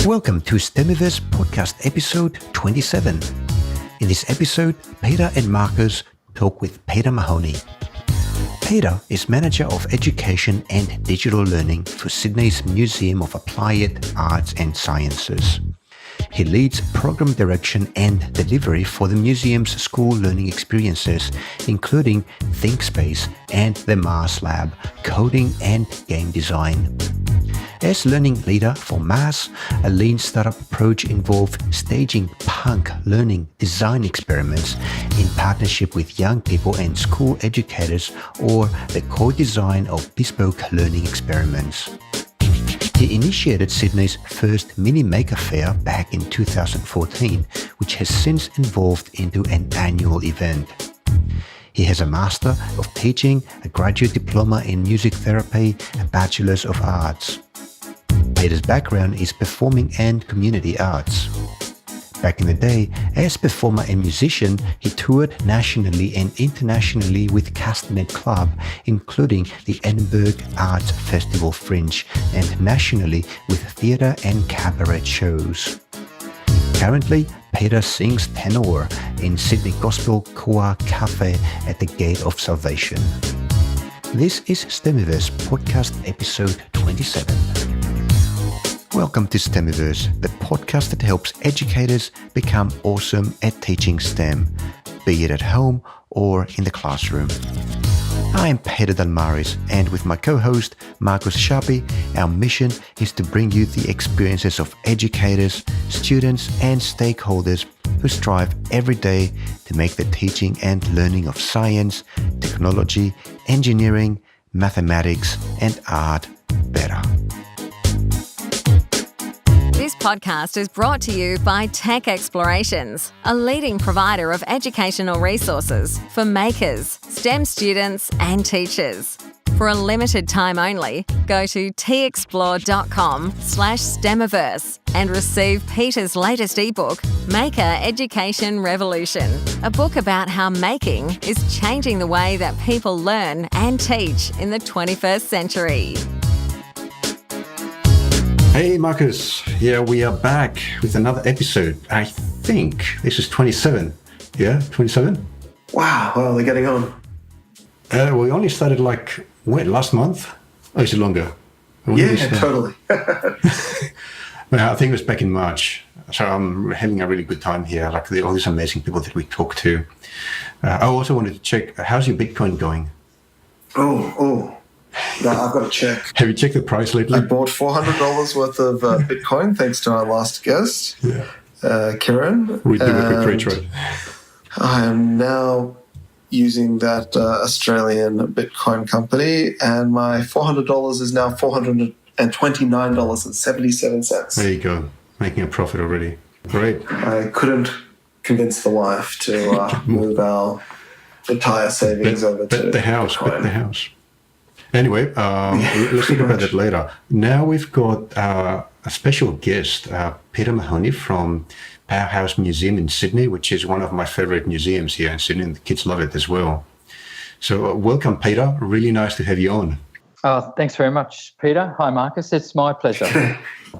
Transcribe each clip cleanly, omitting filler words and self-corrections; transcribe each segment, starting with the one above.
Welcome to Stemiverse podcast episode 27. In this episode, Peter and Marcus talk with Peter Mahony. Peter is Manager of Education and Digital Learning for Sydney's Museum of Applied Arts and Sciences. He leads program direction and delivery for the museum's school learning experiences, including Thinkspace and the MAAS Lab, coding and game design. As learning leader for MAAS, a lean startup approach involved staging punk learning design experiments in partnership with young people and school educators, or the co-design of bespoke learning experiments. He initiated Sydney's first Mini-Maker Faire back in 2014, which has since evolved into an annual event. He has a Master of Teaching, a graduate diploma in music therapy, a Bachelor of Arts. Peter's background is performing and community arts. Back in the day, as performer and musician, he toured nationally and internationally with Castanet Club, including the Edinburgh Arts Festival Fringe, and nationally with theatre and cabaret shows. Currently, Peter sings tenor in Sydney Gospel Choir Cafe at the Gate of Salvation. This is Stemiverse podcast episode 27. Welcome to Stemiverse, the podcast that helps educators become awesome at teaching STEM, be it at home or in the classroom. I am Peter Dalmaris, and with my co-host Marcus Schappi, our mission is to bring you the experiences of educators, students and stakeholders who strive every day to make the teaching and learning of science, technology, engineering, mathematics and art better. This podcast is brought to you by Tech Explorations, a leading provider of educational resources for makers, STEM students and teachers. For a limited time only, go to texplore.com/Stemiverse and receive Peter's latest ebook, Maker Education Revolution, a book about how making is changing the way that people learn and teach in the 21st century. Hey Marcus, yeah, we are back with another episode. I think this is 27. Yeah, 27? Wow, well, they're getting on. We only started last month? Oh, is it longer? Totally. Well, I think it was back in March. So I'm having a really good time here, all these amazing people that we talk to. I also wanted to check, how's your Bitcoin going? No, I've got to check. Have you checked the price lately? I bought $400 worth of Bitcoin thanks to our last guest, Kieran. We do a quick pre-trade. I am now using that Australian Bitcoin company, and my $400 is now $429.77. There you go, making a profit already. Great. I couldn't convince the wife to move our entire savings over to the house. Anyway, let's talk about that later. Now we've got a special guest, Peter Mahony from Powerhouse Museum in Sydney, which is one of my favorite museums here in Sydney, and the kids love it as well. So welcome, Peter. Really nice to have you on. Thanks very much, Peter. Hi, Marcus. It's my pleasure.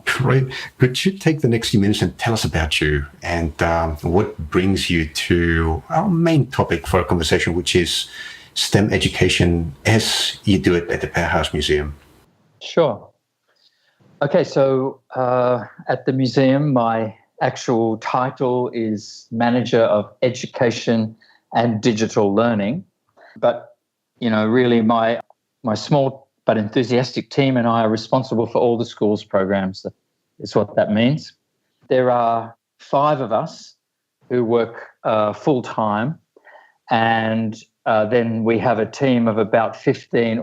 Great. Could you take the next few minutes and tell us about you and what brings you to our main topic for our conversation, which is STEM education as you do it at the Powerhouse Museum? Sure. Okay, so at the museum, my actual title is Manager of Education and Digital Learning. But, really my small but enthusiastic team and I are responsible for all the school's programs. That is what that means. There are 5 of us who work full-time, and then we have a team of about 15,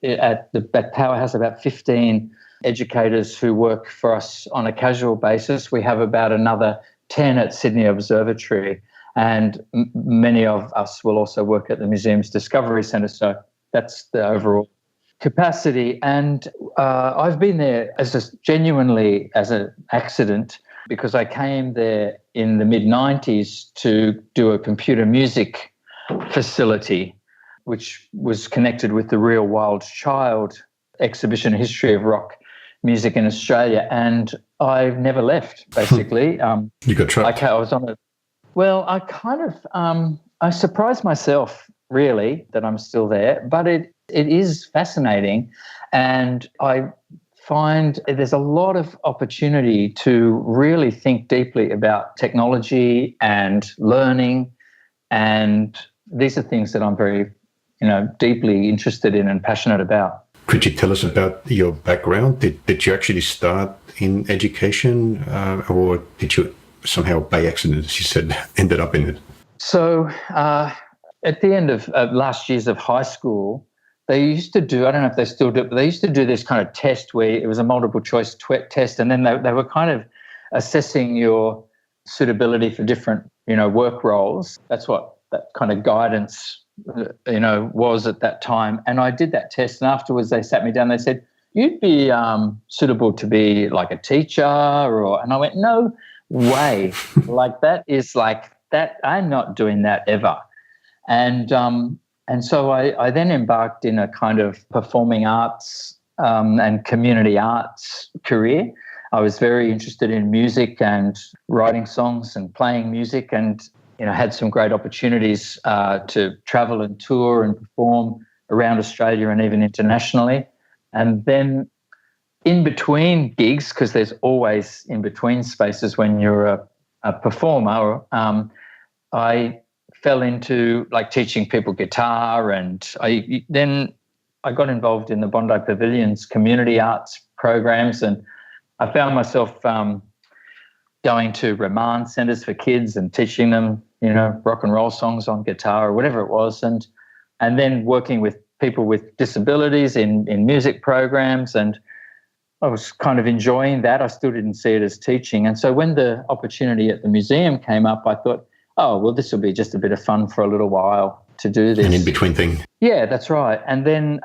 at Powerhouse, about 15 educators who work for us on a casual basis. We have about another 10 at Sydney Observatory, and many of us will also work at the museum's Discovery Centre. So that's the overall capacity. And I've been there genuinely as an accident, because I came there in the mid-90s to do a computer music facility, which was connected with the Real Wild Child exhibition, History of Rock music in Australia, and I've never left, basically. You got trapped. I was on it. Well, I kind of I surprised myself, really, that I'm still there, but it is fascinating, and I find there's a lot of opportunity to really think deeply about technology and learning, and these are things that I'm very, deeply interested in and passionate about. Could you tell us about your background? Did you actually start in education, or did you somehow by accident, as you said, ended up in it? So at the end of last years of high school, they used to do, I don't know if they still do it, but they used to do this kind of test where it was a multiple choice test, and then they were kind of assessing your suitability for different, work roles. That's what that kind of guidance, was at that time. And I did that test, and afterwards they sat me down, they said, you'd be suitable to be like a teacher, and I went, no way. Like that is like that, I'm not doing that ever. And so I then embarked in a kind of performing arts and community arts career. I was very interested in music and writing songs and playing music, and had some great opportunities to travel and tour and perform around Australia and even internationally. And then in between gigs, because there's always in between spaces when you're a performer, I fell into like teaching people guitar, and I got involved in the Bondi Pavilion's community arts programs, and I found myself going to remand centres for kids and teaching them, rock and roll songs on guitar or whatever it was, and then working with people with disabilities in music programs, and I was kind of enjoying that. I still didn't see it as teaching. And so when the opportunity at the museum came up, I thought, oh, well, this will be just a bit of fun for a little while to do this. An in-between thing. Yeah, that's right. And then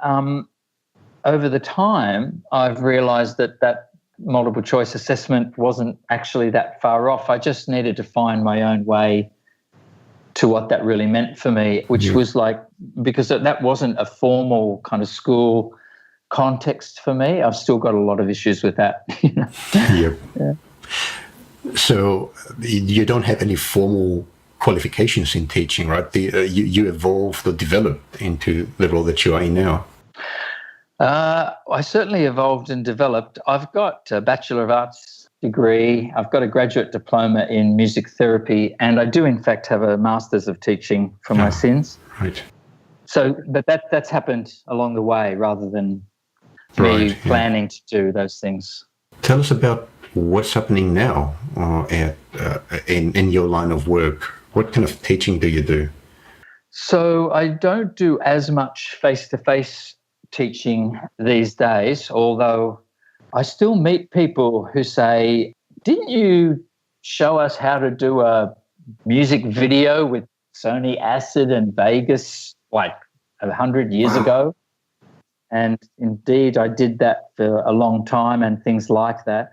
over the time, I've realised that multiple choice assessment wasn't actually that far off. I just needed to find my own way to what that really meant for me, which was like, because that wasn't a formal kind of school context for me. I've still got a lot of issues with that. Yep. Yeah. So you don't have any formal qualifications in teaching, right? You evolved or developed into the role that you are in now. I certainly evolved and developed. I've got a Bachelor of Arts degree. I've got a graduate diploma in music therapy, and I do in fact have a Masters of Teaching for my sins. Right. So, but that's happened along the way rather than me planning to do those things. Tell us about what's happening now in your line of work. What kind of teaching do you do? So I don't do as much face-to-face teaching these days, although I still meet people who say, didn't you show us how to do a music video with Sony Acid and Vegas like 100 years ago? And indeed, I did that for a long time and things like that,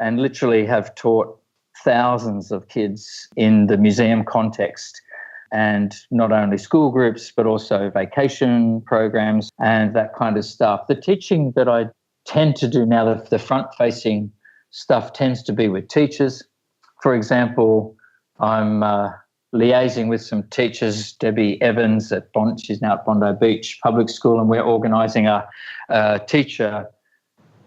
and literally have taught thousands of kids in the museum context, and not only school groups, but also vacation programs and that kind of stuff. The teaching that I tend to do now, the front-facing stuff tends to be with teachers. For example, I'm liaising with some teachers, Debbie Evans she's now at Bondi Beach Public School, and we're organising a teacher.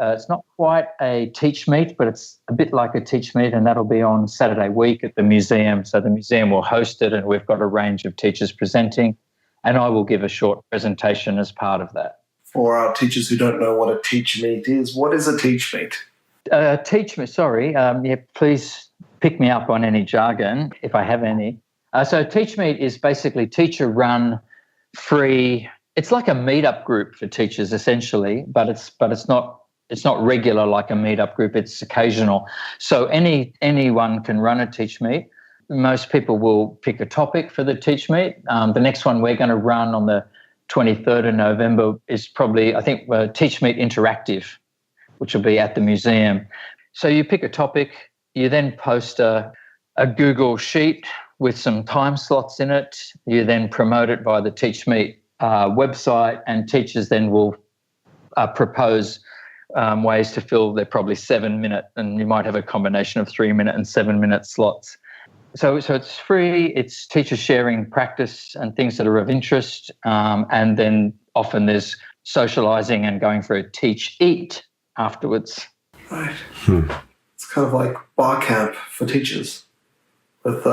It's not quite a teach meet, but it's a bit like a teach meet, and that'll be on Saturday week at the museum. So the museum will host it, and we've got a range of teachers presenting, and I will give a short presentation as part of that. For our teachers who don't know what a teach meet is, what is a teach meet? Please pick me up on any jargon if I have any. So Teach Meet is basically teacher-run, free. It's like a meetup group for teachers essentially, but it's not regular like a meetup group. It's occasional. So anyone can run a Teach Meet. Most people will pick a topic for the Teach Meet. The next one we're going to run on the 23rd of November is probably, I think, Teach Meet Interactive, which will be at the museum. So you pick a topic, you then post a Google sheet with some time slots in it. You then promote it via the Teach Meet website, and teachers then will propose ways to fill. They're probably 7-minute, and you might have a combination of 3-minute and 7-minute slots. So it's free. It's teachers sharing practice and things that are of interest, and then often there's socialising and going for a teach-eat afterwards. Right. It's kind of like bar camp for teachers with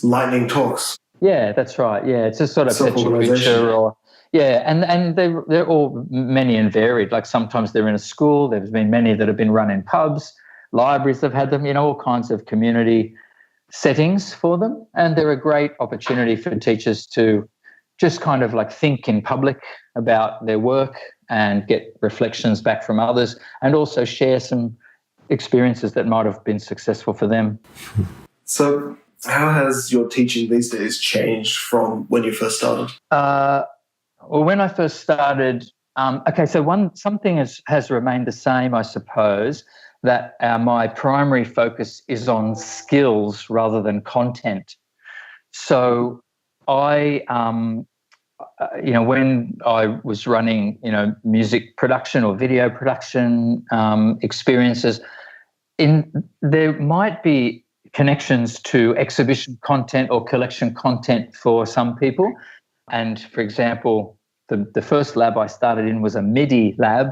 lightning talks. Yeah, that's right. Yeah, it's a sort of petulantia or and they're all many and varied. Like sometimes they're in a school. There's been many that have been run in pubs, libraries have had them. All kinds of community settings for them, and they're a great opportunity for teachers to just kind of like think in public about their work and get reflections back from others, and also share some experiences that might have been successful for them. So how has your teaching these days changed from when you first started? Well, when I first started, something has remained the same, I suppose, that my primary focus is on skills rather than content. So I, when I was running, music production or video production experiences, there might be connections to exhibition content or collection content for some people. And for example, the first lab I started in was a MIDI lab,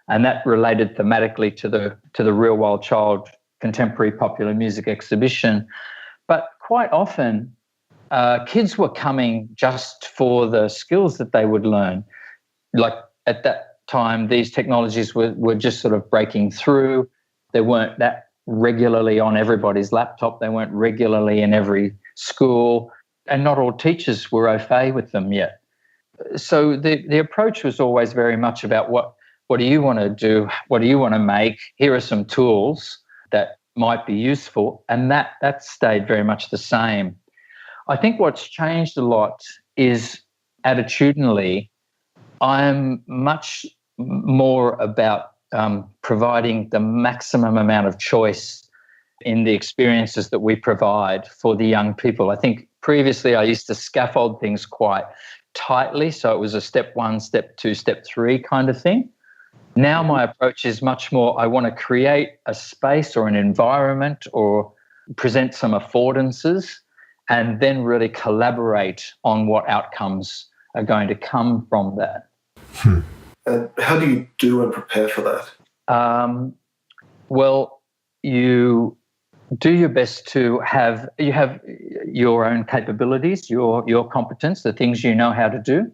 and that related thematically to the Real Wild Child contemporary popular music exhibition. But quite often, kids were coming just for the skills that they would learn. Like at that time, these technologies were just sort of breaking through. They weren't that regularly on everybody's laptop. They weren't regularly in every school, and not all teachers were au fait with them yet. So the approach was always very much about what do you want to do? What do you want to make? Here are some tools that might be useful, and that stayed very much the same. I think what's changed a lot is attitudinally, I'm much more about providing the maximum amount of choice in the experiences that we provide for the young people. I think previously I used to scaffold things quite tightly, so it was a step 1, step 2, step 3 kind of thing. Now my approach is much more, I want to create a space or an environment or present some affordances, and then really collaborate on what outcomes are going to come from that. And how do you do and prepare for that? Well, you do your best to have your own capabilities, your competence, the things you know how to do.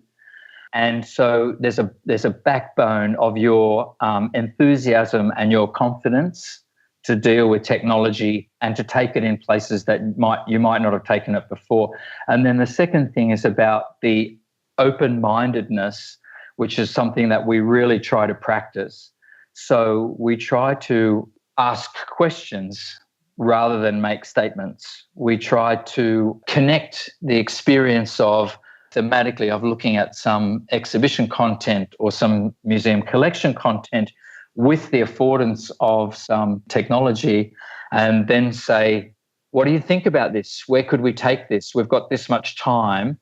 And so there's a backbone of your enthusiasm and your confidence to deal with technology and to take it in places that you might not have taken it before. And then the second thing is about the open-mindedness, which is something that we really try to practice. So we try to ask questions rather than make statements. We try to connect the experience of thematically of looking at some exhibition content or some museum collection content with the affordance of some technology, and then say, what do you think about this? Where could we take this? We've got this much time.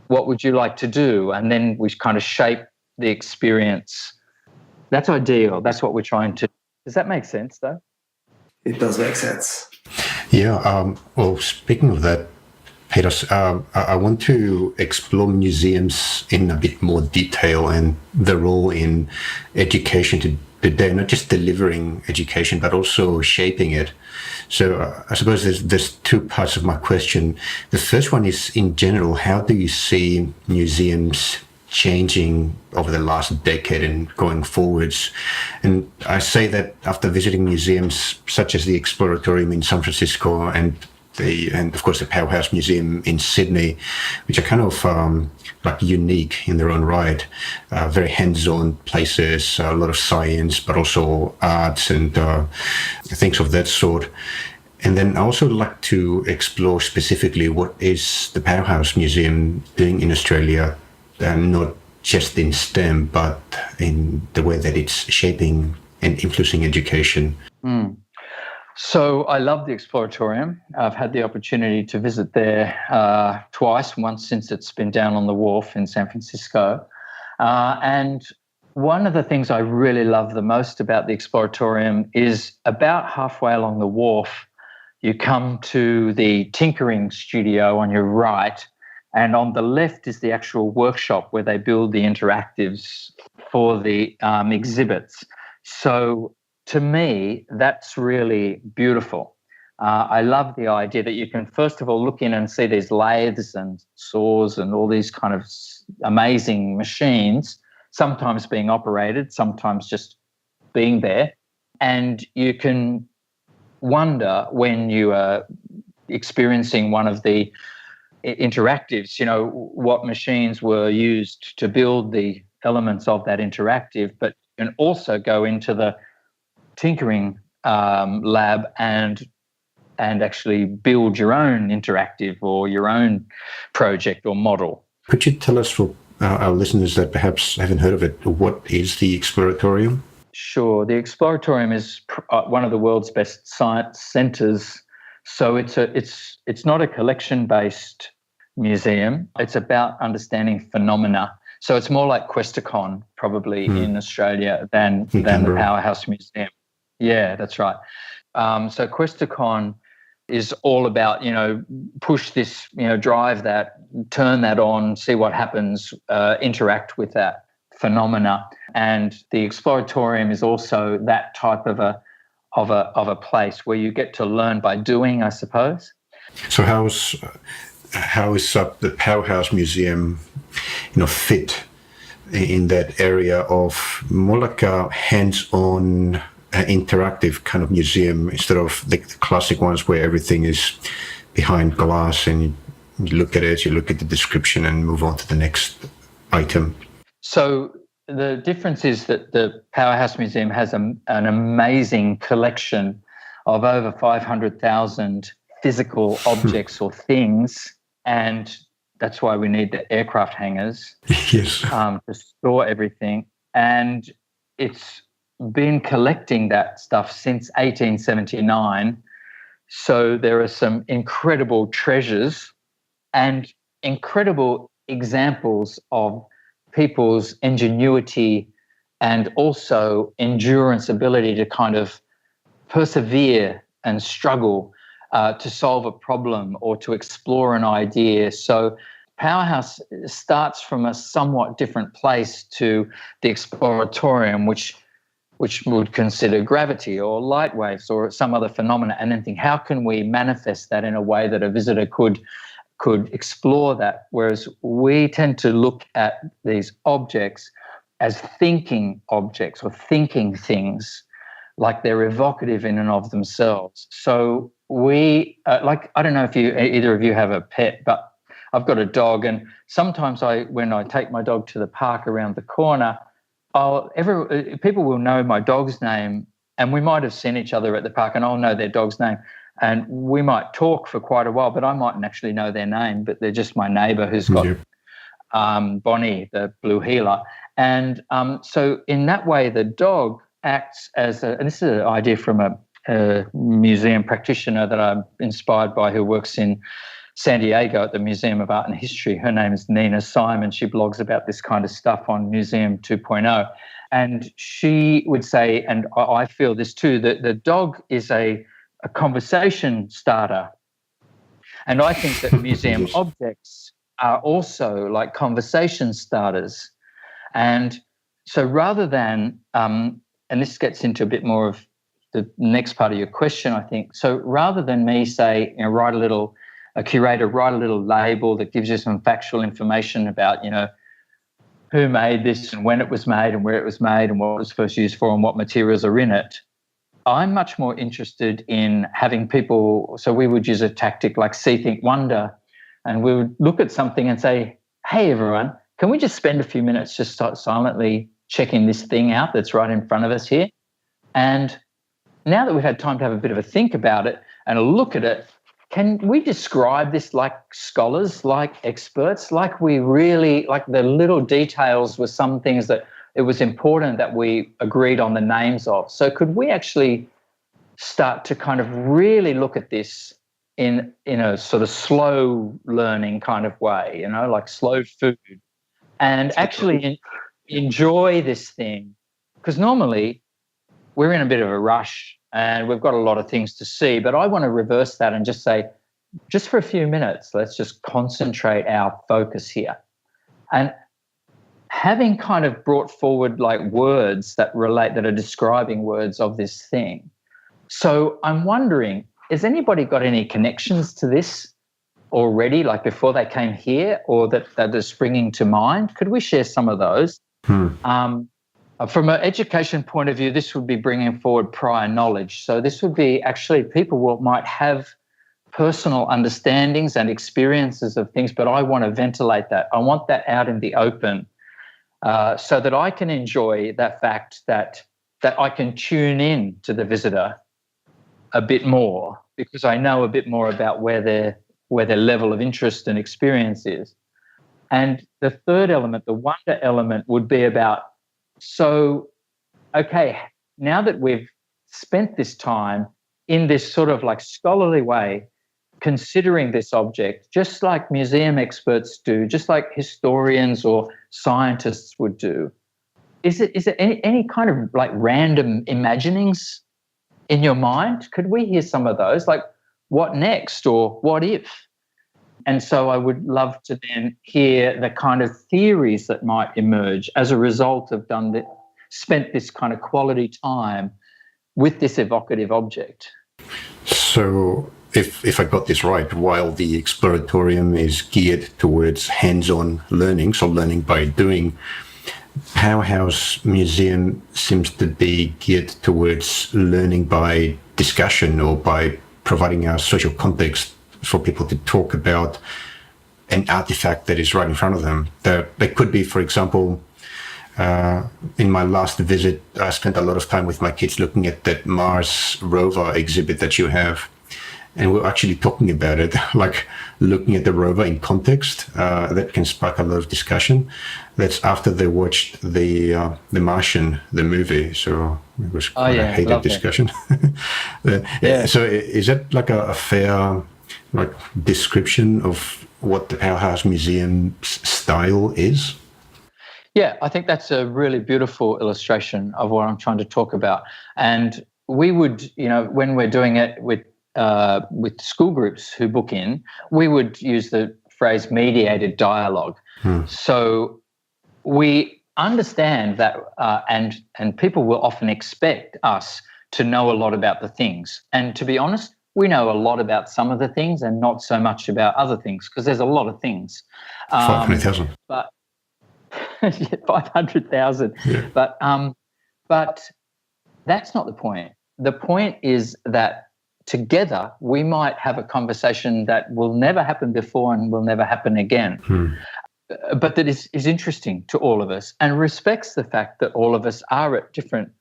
What would you like to do? And then we kind of shape the experience. That's ideal. That's what we're trying to. Does that make sense, though? It does make sense. Yeah. Well, speaking of that, Peter, I want to explore museums in a bit more detail and the role in education today, not just delivering education, but also shaping it. So I suppose there's two parts of my question. The first one is, in general, how do you see museums changing over the last decade and going forwards? And I say that after visiting museums such as the Exploratorium in San Francisco and of course the Powerhouse Museum in Sydney, which are kind of like unique in their own right, very hands-on places, a lot of science, but also arts and things of that sort. And then I also like to explore specifically what is the Powerhouse Museum doing in Australia, not just in STEM, but in the way that it's shaping and influencing education. So I love the Exploratorium. I've had the opportunity to visit there twice, once since it's been down on the wharf in San Francisco. And One of the things I really love the most about the Exploratorium is about halfway along the wharf, you come to the tinkering studio on your right, and on the left is the actual workshop where they build the interactives for the exhibits. So to me, that's really beautiful. I love the idea that you can, first of all, look in and see these lathes and saws and all these kind of amazing machines, sometimes being operated, sometimes just being there. And you can wonder when you are experiencing one of the interactives, what machines were used to build the elements of that interactive, but you can also go into the tinkering lab and actually build your own interactive or your own project or model. Could you tell us, for our listeners that perhaps haven't heard of it, what is the Exploratorium? Sure. The Exploratorium is one of the world's best science centres. So it's not a collection-based museum. It's about understanding phenomena. So it's more like Questacon probably in Australia than the Powerhouse Museum. Yeah, that's right. So Questacon is all about, push this, drive that, turn that on, see what happens, interact with that phenomena. And the Exploratorium is also that type of a place where you get to learn by doing, I suppose. So how is the Powerhouse Museum, fit in that area of more like a hands-on interactive kind of museum instead of the classic ones where everything is behind glass and you look at it, you look at the description and move on to the next item? So the difference is that the Powerhouse Museum has an amazing collection of over 500,000 physical objects or things, and that's why we need the aircraft hangars yes. To store everything. And it's been collecting that stuff since 1879. So there are some incredible treasures and incredible examples of people's ingenuity and also endurance ability to kind of persevere and struggle to solve a problem or to explore an idea. So Powerhouse starts from a somewhat different place to the Exploratorium, which would consider gravity or light waves or some other phenomena, and then think, how can we manifest that in a way that a visitor could explore that? Whereas we tend to look at these objects as thinking objects or thinking things, like they're evocative in and of themselves. So we, I don't know if either of you have a pet, but I've got a dog, and sometimes when I take my dog to the park around the corner, people will know my dog's name, and we might have seen each other at the park, and I'll know their dog's name, and we might talk for quite a while, but I mightn't actually know their name, but they're just my neighbour who's got Bonnie, the blue heeler. And so in that way, the dog acts as and this is an idea from a museum practitioner that I'm inspired by, who works in San Diego at the Museum of Art and History. Her name is Nina Simon. She blogs about this kind of stuff on Museum 2.0. And she would say, and I feel this too, that the dog is a conversation starter. And I think that museum objects are also like conversation starters. And so rather than, and this gets into a bit more of the next part of your question, I think. So rather than me say, a curator write a little label that gives you some factual information about, who made this and when it was made and where it was made and what it was first used for and what materials are in it, I'm much more interested in having people, so we would use a tactic like see, think, wonder, and we would look at something and say, hey, everyone, can we just spend a few minutes just start silently checking this thing out that's right in front of us here? And now that we've had time to have a bit of a think about it and a look at it, can we describe this like scholars, like experts, like we really, like the little details were some things that it was important that we agreed on the names of. So could we actually start to kind of really look at this in a sort of slow learning kind of way, like slow food? And actually enjoy this thing, because normally we're in a bit of a rush and we've got a lot of things to see, but I want to reverse that and just say, just for a few minutes, let's just concentrate our focus here. And having kind of brought forward like words that are describing words of this thing. So I'm wondering, has anybody got any connections to this already, like before they came here, or that are springing to mind? Could we share some of those? From an education point of view, this would be bringing forward prior knowledge. So this would be actually people might have personal understandings and experiences of things, but I want to ventilate that. I want that out in the open so that I can enjoy that fact that I can tune in to the visitor a bit more, because I know a bit more about where their level of interest and experience is. And the third element, the wonder element, would be about, so, okay, now that we've spent this time in this sort of like scholarly way, considering this object, just like museum experts do, just like historians or scientists would do, is it any kind of like random imaginings in your mind? Could we hear some of those? Like, what next, or what if? And so I would love to then hear the kind of theories that might emerge as a result of spent this kind of quality time with this evocative object. So if I got this right, while the Exploratorium is geared towards hands-on learning, so learning by doing, Powerhouse Museum seems to be geared towards learning by discussion, or by providing a social context for people to talk about an artifact that is right in front of them. There could be, for example, in my last visit, I spent a lot of time with my kids looking at that Mars rover exhibit that you have. And we're actually talking about it, like looking at the rover in context. That can spark a lot of discussion. That's after they watched the Martian, the movie. So it was quite a heated discussion. So is that like a fair like description of what the Powerhouse Museum's style is? Yeah, I think that's a really beautiful illustration of what I'm trying to talk about. And we would, when we're doing it with school groups who book in, we would use the phrase mediated dialogue. So we understand that, and people will often expect us to know a lot about the things. And to be honest, we know a lot about some of the things and not so much about other things, because there's a lot of things. 500,000. But 500,000. Yeah. But that's not the point. The point is that together we might have a conversation that will never happen before and will never happen again. But that is interesting to all of us and respects the fact that all of us are at different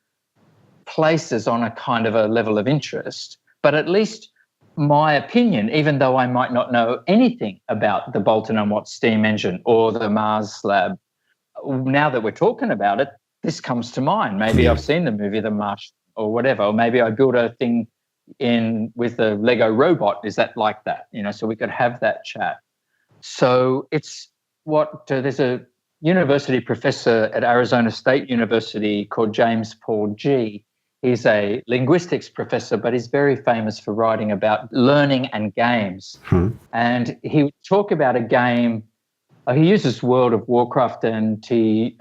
places on a kind of a level of interest. But at least my opinion, even though I might not know anything about the Bolton and Watt steam engine or the MAAS lab, now that we're talking about it, this comes to mind. Maybe I've seen the movie The Martian or whatever, or maybe I built a thing with a Lego robot. Is that like that? So we could have that chat. So it's there's a university professor at Arizona State University called James Paul G. He's a linguistics professor, but he's very famous for writing about learning and games. And he would talk about a game. He uses World of Warcraft and he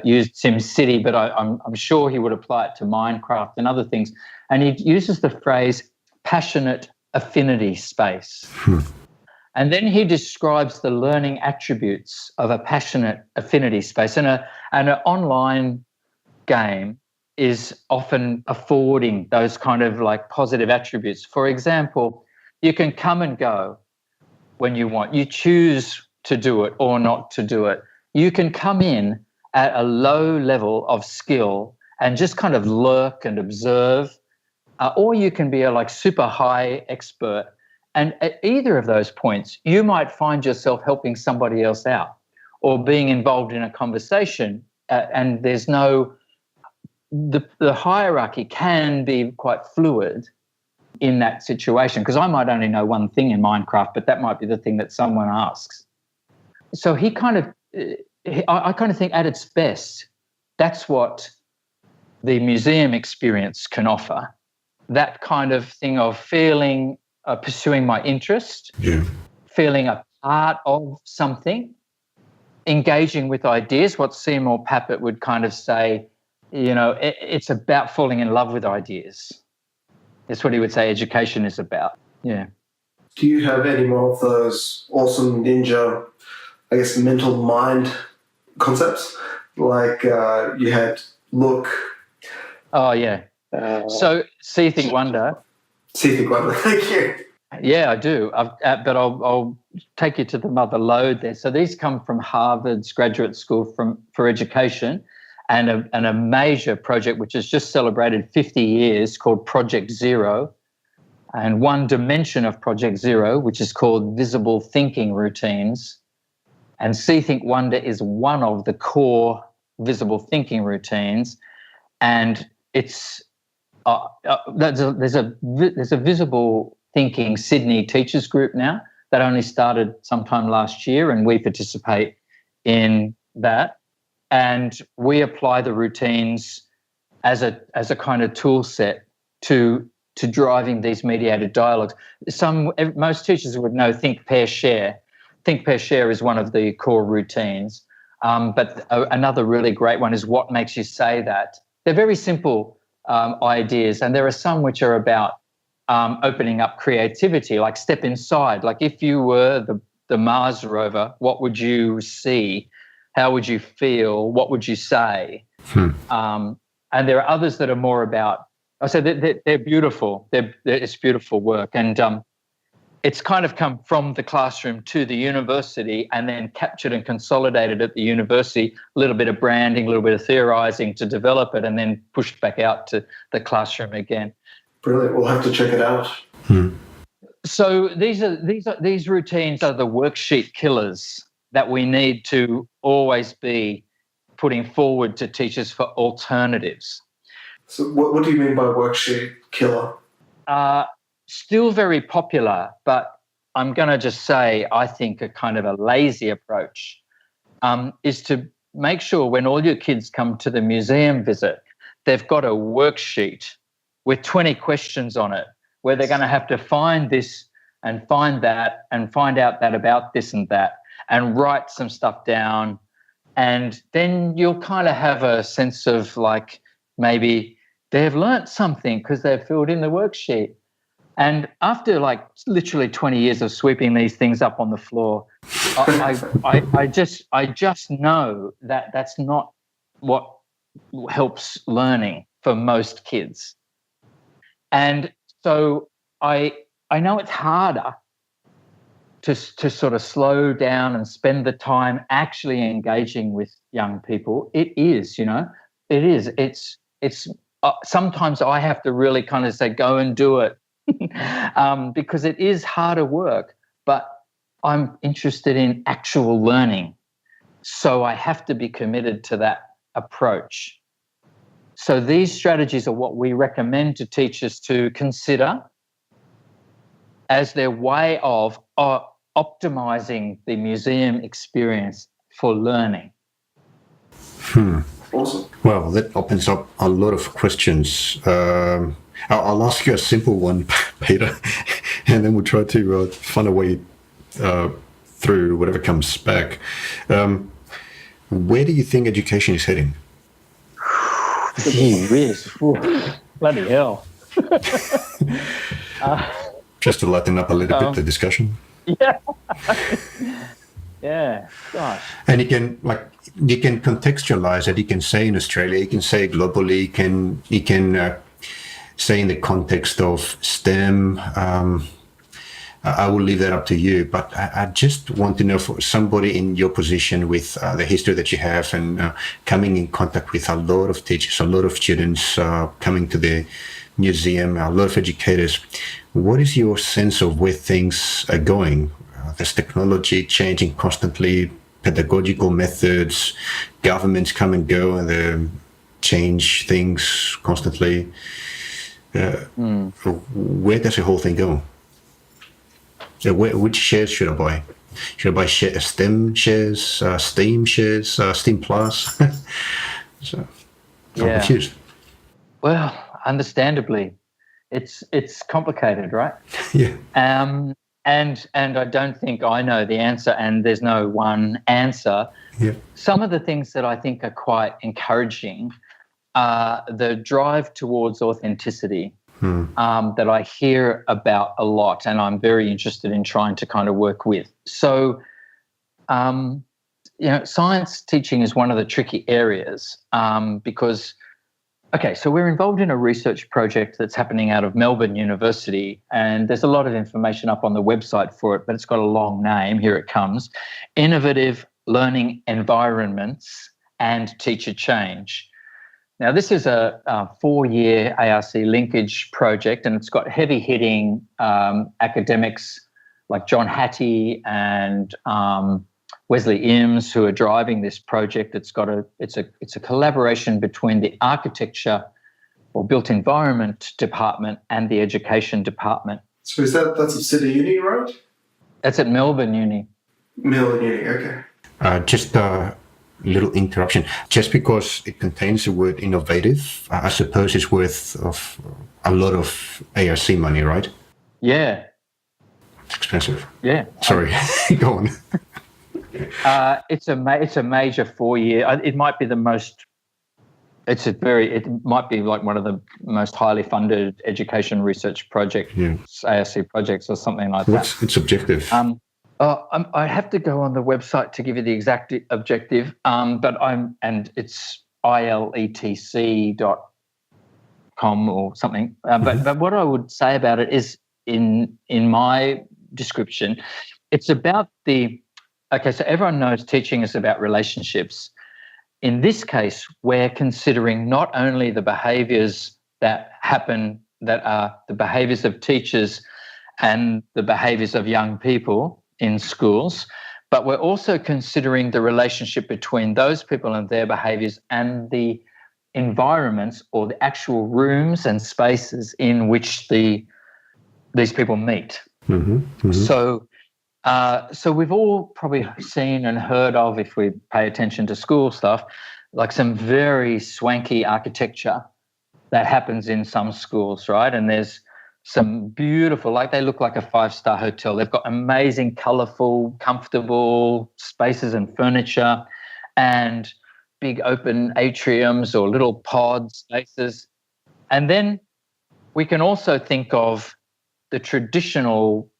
used SimCity, but I'm sure he would apply it to Minecraft and other things. And he uses the phrase passionate affinity space. And then he describes the learning attributes of a passionate affinity space. And an online game is often affording those kind of like positive attributes. For example, you can come and go when you want. You choose to do it or not to do it. You can come in at a low level of skill and just kind of lurk and observe, or you can be a like super high expert. And at either of those points, you might find yourself helping somebody else out or being involved in a conversation, and there's the hierarchy can be quite fluid in that situation, because I might only know one thing in Minecraft, but that might be the thing that someone asks. So he kind of I kind of think at its best, that's what the museum experience can offer. That kind of thing of feeling, pursuing my interest, feeling a part of something, engaging with ideas, what Seymour Papert would kind of say, it's about falling in love with ideas. That's what he would say education is about. Yeah. Do you have any more of those awesome ninja, I guess, mental mind concepts? Like you had look. Oh, yeah. So See, Think, Wonder. See, Think, Wonder. Thank you. Yeah, I do. But I'll take you to the mother lode there. So these come from Harvard's Graduate School for Education and a major project which has just celebrated 50 years called Project Zero. And one dimension of Project Zero, which is called visible thinking routines. And See, Think, Wonder is one of the core visible thinking routines. And it's there's a visible thinking Sydney teachers group now that only started sometime last year, and we participate in that. And we apply the routines as a kind of tool set to driving these mediated dialogues. Most teachers would know Think, Pair, Share. Think, Pair, Share is one of the core routines. But another really great one is What Makes You Say That. They're very simple ideas, and there are some which are about opening up creativity, like Step Inside. Like if you were the Mars rover, what would you see? How would you feel? What would you say? And there are others that are more about, I said they're beautiful. It's beautiful work. And it's kind of come from the classroom to the university and then captured and consolidated at the university, a little bit of branding, a little bit of theorising to develop it, and then pushed back out to the classroom again. Brilliant. We'll have to check it out. So these routines are the worksheet killers that we need to always be putting forward to teachers for alternatives. So what do you mean by worksheet killer? Still very popular, but I'm going to just say I think a kind of a lazy approach is to make sure when all your kids come to the museum visit, they've got a worksheet with 20 questions on it where they're going to have to find this and find that and find out that about this and that and write some stuff down. And then you'll kind of have a sense of like maybe they've learnt something because they've filled in the worksheet. And after like literally 20 years of sweeping these things up on the floor, I just know that that's not what helps learning for most kids. And so I know it's harder to sort of slow down and spend the time actually engaging with young people. It is, it is. It's sometimes I have to really kind of say, go and do it. Because it is harder work, but I'm interested in actual learning. So I have to be committed to that approach. So these strategies are what we recommend to teachers to consider as their way of optimizing the museum experience for learning. Awesome. Well, that opens up a lot of questions. I'll ask you a simple one, Peter, and then we'll try to find a way through whatever comes back. Where do you think education is heading? Gee whiz. Bloody hell. Just to lighten up a little bit the discussion. Yeah. Yeah, gosh. And you can contextualize it. You can say in Australia, you can say globally, you can say in the context of STEM. I will leave that up to you, but I just want to know, for somebody in your position with the history that you have and coming in contact with a lot of teachers, a lot of students coming to the museum, a lot of educators, what is your sense of where things are going? There's technology changing constantly, pedagogical methods, governments come and go and they change things constantly. Where does the whole thing go? Which shares should I buy? Should I buy STEM shares, Steam shares, Steam Plus? So I'm confused. Well, understandably, it's complicated, right? Yeah. And I don't think I know the answer, and there's no one answer. Yeah. Some of the things that I think are quite encouraging are the drive towards authenticity that I hear about a lot, and I'm very interested in trying to kind of work with. So, science teaching is one of the tricky areas because, so we're involved in a research project that's happening out of Melbourne University, and there's a lot of information up on the website for it, but it's got a long name. Here it comes: Innovative Learning Environments and Teacher Change. Now, this is a 4-year ARC linkage project, and it's got heavy-hitting academics like John Hattie and Wesley Imms who are driving this project. It's a collaboration between the architecture or built environment department and the education department. So that's at City Uni, right? That's at Melbourne Uni. Melbourne Uni, okay. Just a little interruption. Just because it contains the word innovative, I suppose it's worth of a lot of ARC money, right? Yeah. It's expensive. Yeah. Sorry, go on. It's a major 4-year. It might be the most. It might be like one of the most highly funded education research projects, ARC projects, or something like that. What's its objective? I have to go on the website to give you the exact objective, and it's iletc.com or something. But what I would say about it is, in my description, it's about so everyone knows teaching is about relationships. In this case, we're considering not only the behaviours that happen, that are the behaviours of teachers and the behaviours of young people in schools, but we're also considering the relationship between those people and their behaviours and the environments or the actual rooms and spaces in which these people meet. Mm-hmm, mm-hmm. So we've all probably seen and heard of, if we pay attention to school stuff, like some very swanky architecture that happens in some schools, right? And there's some beautiful, like they look like a 5-star hotel. They've got amazing, colourful, comfortable spaces and furniture and big open atriums or little pod spaces. And then we can also think of the traditional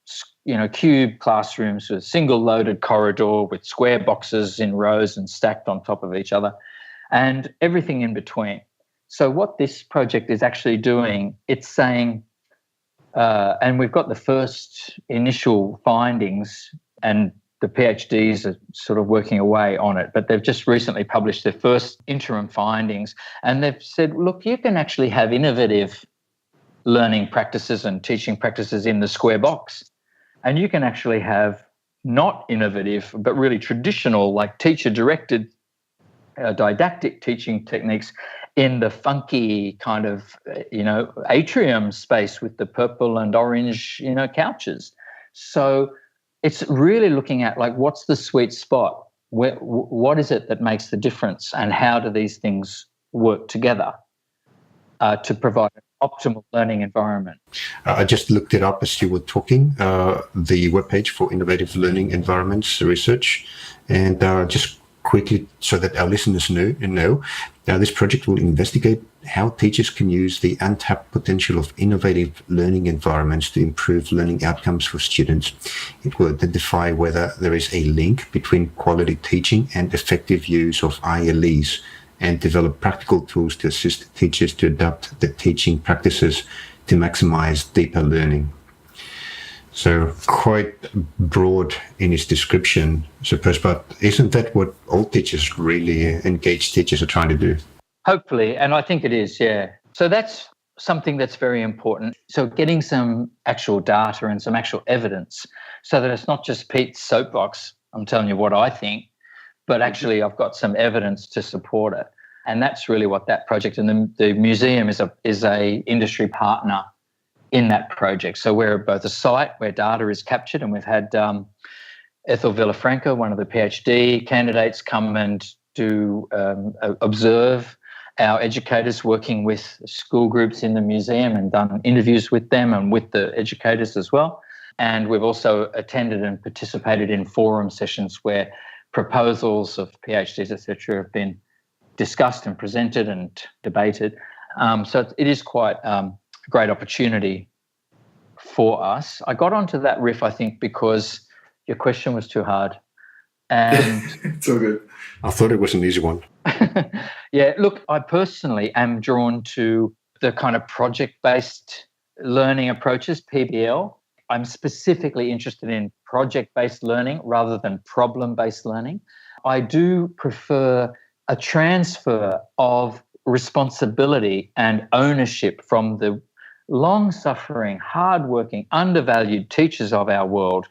cube classrooms with a single loaded corridor with square boxes in rows and stacked on top of each other and everything in between. So what this project is actually doing, it's saying, and we've got the first initial findings and the PhDs are sort of working away on it, but they've just recently published their first interim findings, and they've said, look, you can actually have innovative learning practices and teaching practices in the square box. And you can actually have not innovative, but really traditional, like teacher-directed didactic teaching techniques in the funky kind of, atrium space with the purple and orange, couches. So it's really looking at, like, what's the sweet spot? What is it that makes the difference? And how do these things work together to provide an optimal learning environment? I just looked it up as you were talking, the webpage for Innovative Learning Environments Research. And just quickly, so that our listeners know, this project will investigate how teachers can use the untapped potential of innovative learning environments to improve learning outcomes for students. It will identify whether there is a link between quality teaching and effective use of ILEs, and develop practical tools to assist teachers to adapt the teaching practices to maximize deeper learning. So quite broad in its description, I suppose, but isn't that what all teachers, really engaged teachers, are trying to do? Hopefully, and I think it is, yeah. So that's something that's very important. So getting some actual data and some actual evidence so that it's not just Pete's soapbox, I'm telling you what I think, but actually I've got some evidence to support it. And that's really what that project, and the museum is a industry partner in that project. So we're both a site where data is captured, and we've had Ethel Villafranca, one of the PhD candidates, come and do observe our educators working with school groups in the museum and done interviews with them and with the educators as well. And we've also attended and participated in forum sessions where proposals of PhDs, etc., have been discussed and presented and debated. So it is quite a great opportunity for us. I got onto that riff, I think, because your question was too hard. And it's all good. I thought it was an easy one. Yeah, look, I personally am drawn to the kind of project-based learning approaches, PBL. I'm specifically interested in project-based learning rather than problem-based learning. I do prefer a transfer of responsibility and ownership from the long-suffering, hard-working, undervalued teachers of our world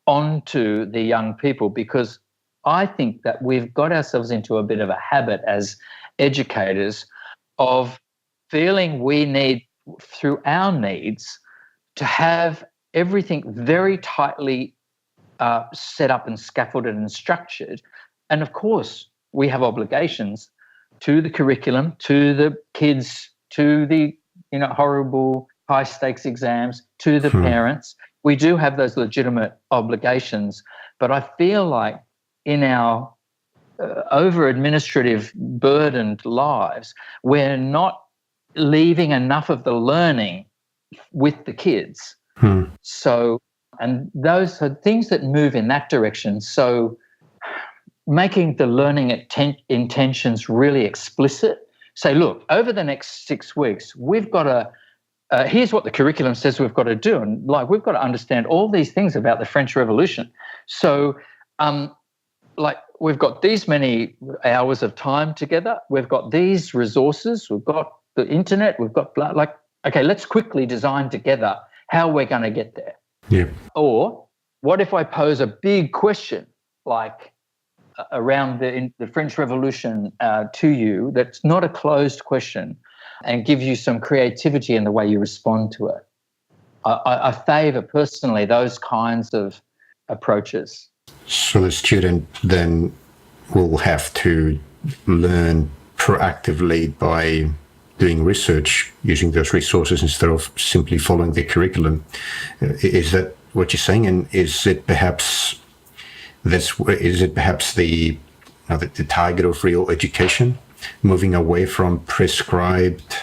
onto the young people, because I think that we've got ourselves into a bit of a habit as educators of feeling we need, through our needs, to have everything very tightly set up and scaffolded and structured. And of course, we have obligations to the curriculum, to the kids, to the horrible high-stakes exams, to the parents. We do have those legitimate obligations, but I feel like in our over-administrative, burdened lives, we're not leaving enough of the learning with the kids. So, and those are things that move in that direction. So making the learning intentions really explicit. Say, look, over the next 6 weeks, we've got to, here's what the curriculum says we've got to do. And like, we've got to understand all these things about the French Revolution. So, like, we've got these many hours of time together. We've got these resources. We've got the internet. We've got, okay, let's quickly design together how we're going to get there. Yeah. Or what if I pose a big question like around the French Revolution to you that's not a closed question, and give you some creativity in the way you respond to it? I favour personally those kinds of approaches. So the student then will have to learn proactively by doing research using those resources instead of simply following the curriculum. Is that what you're saying? And is it perhaps the target of real education, moving away from prescribed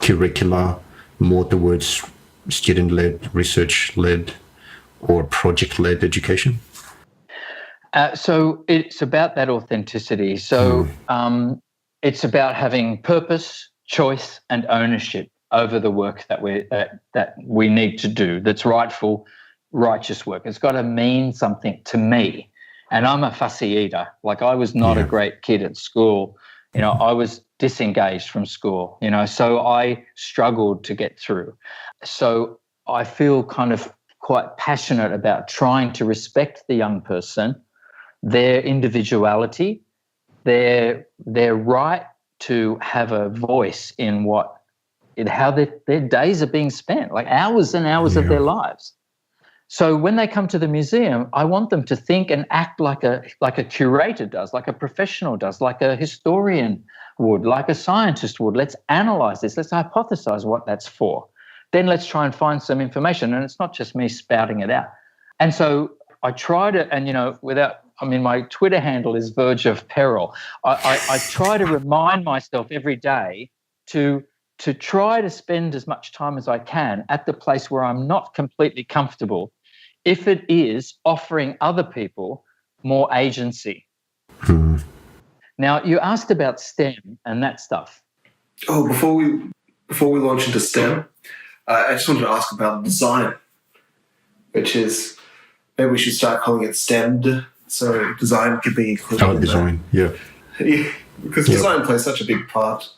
curricula more towards student-led, research-led, or project-led education? So it's about that authenticity. So it's about having purpose, choice, and ownership over the work that we need to do. That's righteous work. It's got to mean something to me. And I'm a fussy eater. Like, I was not a great kid at school. I was disengaged from school. So I struggled to get through. So I feel kind of quite passionate about trying to respect the young person, their individuality, their right to have a voice in how their days are being spent, like hours and hours of their lives. So when they come to the museum, I want them to think and act like a curator does, like a professional does, like a historian would, like a scientist would. Let's analyze this. Let's hypothesize what that's for. Then let's try and find some information. And it's not just me spouting it out. And so I try to, and my Twitter handle is Verge of Peril. I try to remind myself every day to try to spend as much time as I can at the place where I'm not completely comfortable, if it is offering other people more agency. Now, you asked about STEM and that stuff. Oh, before we launch into STEM, I just wanted to ask about design, which is, maybe we should start calling it STEMmed. So design could be included. Oh, design, yeah. Because design plays such a big part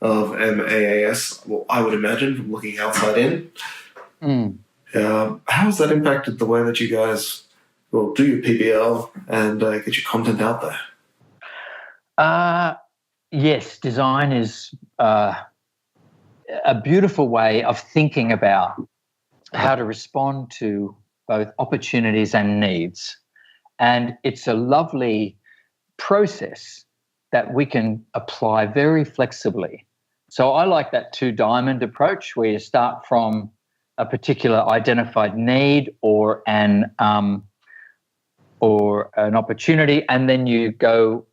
of MAAS, well, I would imagine, from looking outside in. How has that impacted the way that you guys do your PBL and get your content out there? Yes, design is a beautiful way of thinking about how to respond to both opportunities and needs. And it's a lovely process that we can apply very flexibly. So I like that two-diamond approach where you start from a particular identified need or an opportunity, and then you go,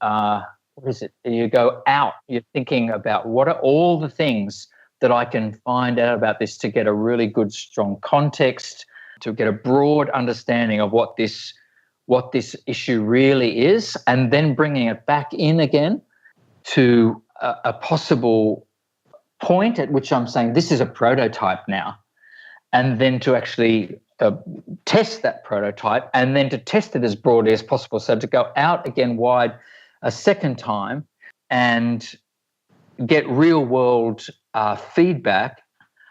You go out. You're thinking about what are all the things that I can find out about this to get a really good, strong context, to get a broad understanding of what this issue really is, and then bringing it back in again to a possible point at which I'm saying this is a prototype now, and then to actually test that prototype, and then to test it as broadly as possible. So to go out again wide a second time and get real world feedback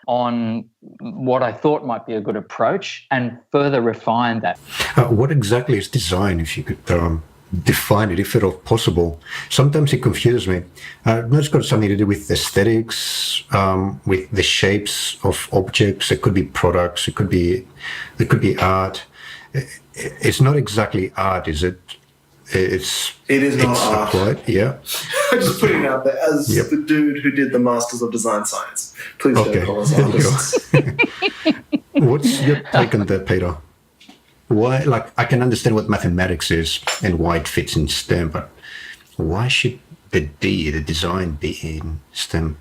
on what I thought might be a good approach and further refine that. What exactly is design, if you could define it, if at all possible? Sometimes it confuses me. It's got something to do with aesthetics, with the shapes of objects. It could be products. It could be art. It's not exactly art, is it? It is not art. Applied, yeah. I'm just putting it out there as the dude who did the Masters of Design Science. Please don't call us artists. What's your take on that, Peter? Why? Like, I can understand what mathematics is and why it fits in STEM, but why should the design, be in STEM?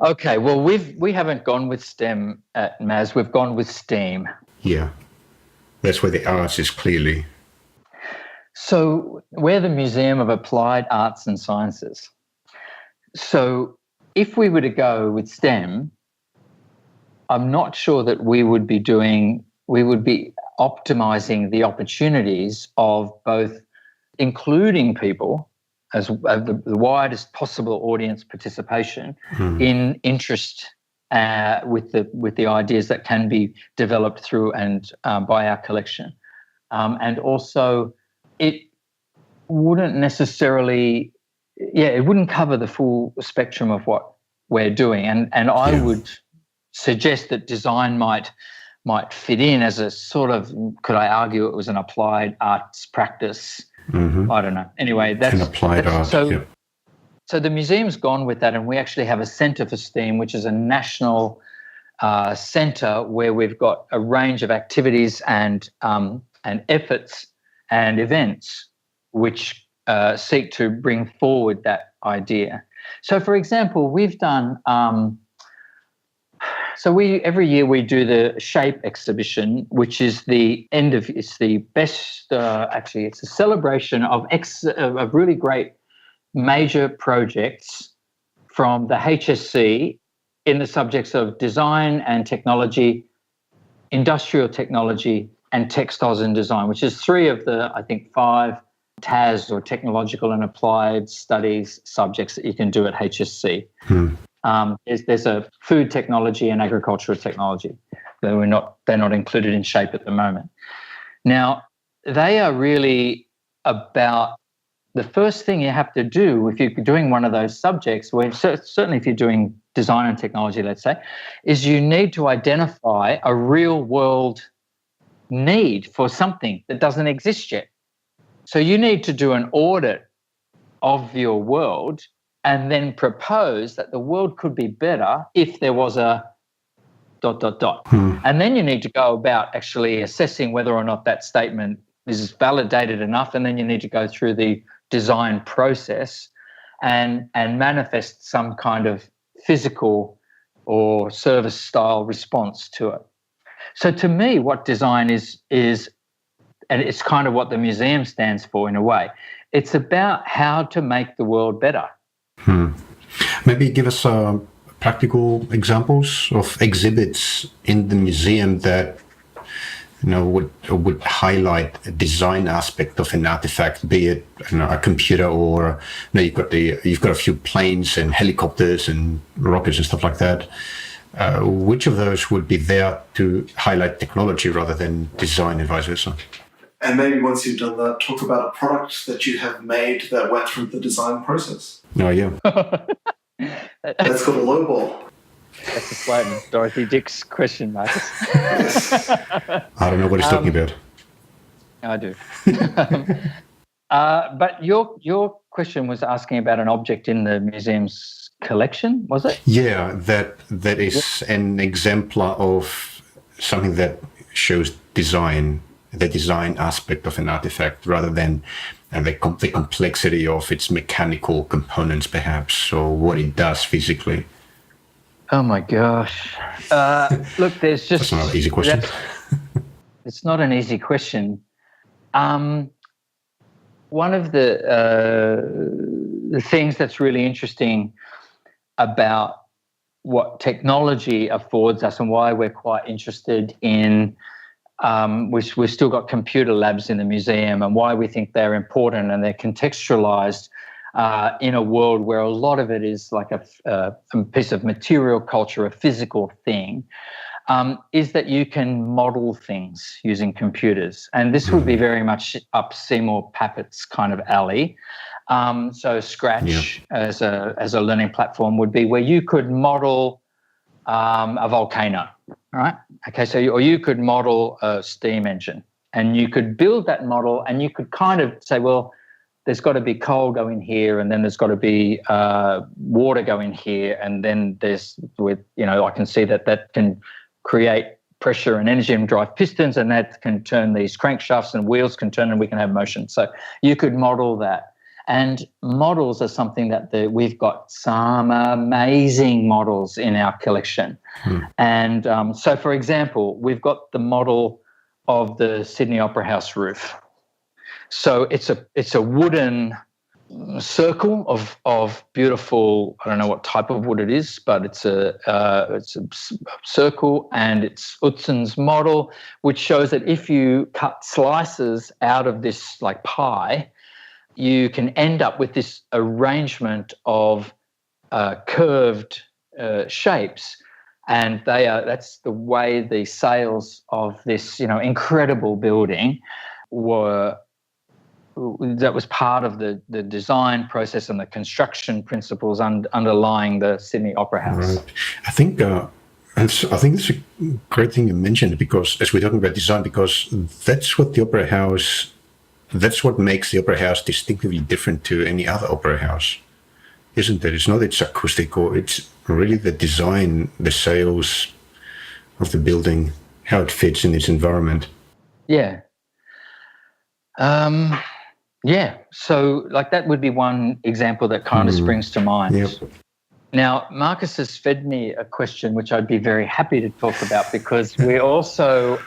Okay, well, we haven't gone with STEM at MAAS. We've gone with STEAM. Yeah, that's where the arts is clearly. So we're the Museum of Applied Arts and Sciences. So if we were to go with STEM, I'm not sure that we would be optimizing the opportunities of both including people as the widest possible audience participation in interest with the ideas that can be developed through and by our collection, and also it wouldn't necessarily, it wouldn't cover the full spectrum of what we're doing. And I would suggest that design might fit in as a sort of, could I argue it was an applied arts practice? Mm-hmm. I don't know. Anyway, that's an applied art. So the museum's gone with that, and we actually have a Centre for STEAM, which is a national centre where we've got a range of activities and efforts and events which seek to bring forward that idea. So, for example, we've done. Every year we do the Shape exhibition, which is it's the best. It's a celebration of really great major projects from the HSC in the subjects of design and technology, industrial technology, and textiles and design, which is 3 of the, I think, 5 TAS or technological and applied studies subjects that you can do at HSC. There's a food technology and agricultural technology. They're not included in Shape at the moment. Now, they are really about the first thing you have to do if you're doing one of those subjects, certainly if you're doing design and technology, let's say, is you need to identify a real world need for something that doesn't exist yet. So you need to do an audit of your world and then propose that the world could be better if there was a ... And then you need to go about actually assessing whether or not that statement is validated enough, and then you need to go through the design process and manifest some kind of physical or service style response to it. So to me, what design is, and it's kind of what the museum stands for in a way, it's about how to make the world better. Maybe give us practical examples of exhibits in the museum that would highlight a design aspect of an artifact, be it a computer or you've got a few planes and helicopters and rockets and stuff like that. Which of those would be there to highlight technology rather than design and vice versa? And maybe once you've done that, talk about a product that you have made that went through the design process. Oh, yeah. That's called a lowball. That's a Slowden, Dorothy Dix question, Marcus. I don't know what he's talking about. I do. But your question was asking about an object in the museum's collection, was it? Yeah, that is an exemplar of something that shows design, the design aspect of an artifact, rather than the complexity of its mechanical components, perhaps, or what it does physically. Oh my gosh! Look, there's just that's not an easy question. It's not an easy question. One of the things that's really interesting about what technology affords us and why we're quite interested in, we've still got computer labs in the museum, and why we think they're important and they're contextualized in a world where a lot of it is like a piece of material culture, a physical thing, is that you can model things using computers. And this would be very much up Seymour Pappett's kind of alley. So Scratch as a learning platform would be where you could model a volcano, right? Okay, so you could model a steam engine, and you could build that model, and you could kind of say, well, there's got to be coal going here, and then there's got to be water going here, and then there's I can see that can create pressure and energy and drive pistons, and that can turn these crankshafts, and wheels can turn, and we can have motion. So you could model that. And models are something that we've got some amazing models in our collection. And so, for example, we've got the model of the Sydney Opera House roof. So it's a wooden circle of beautiful, I don't know what type of wood it is, but it's a circle, and it's Utsen's model, which shows that if you cut slices out of this like pie, you can end up with this arrangement of curved shapes, and that's the way the sails of this incredible building were. That was part of the design process and the construction principles underlying the Sydney Opera House. Right. I think it's a great thing you mentioned, because as we're talking about design, because that's what makes the Opera House distinctively different to any other opera house, isn't it? It's not its acoustic, or it's really the design, the sails of the building, how it fits in its environment. Yeah. Yeah, so like that would be one example that kind of springs to mind. Yep. Now, Marcus has fed me a question which I'd be very happy to talk about, because we also,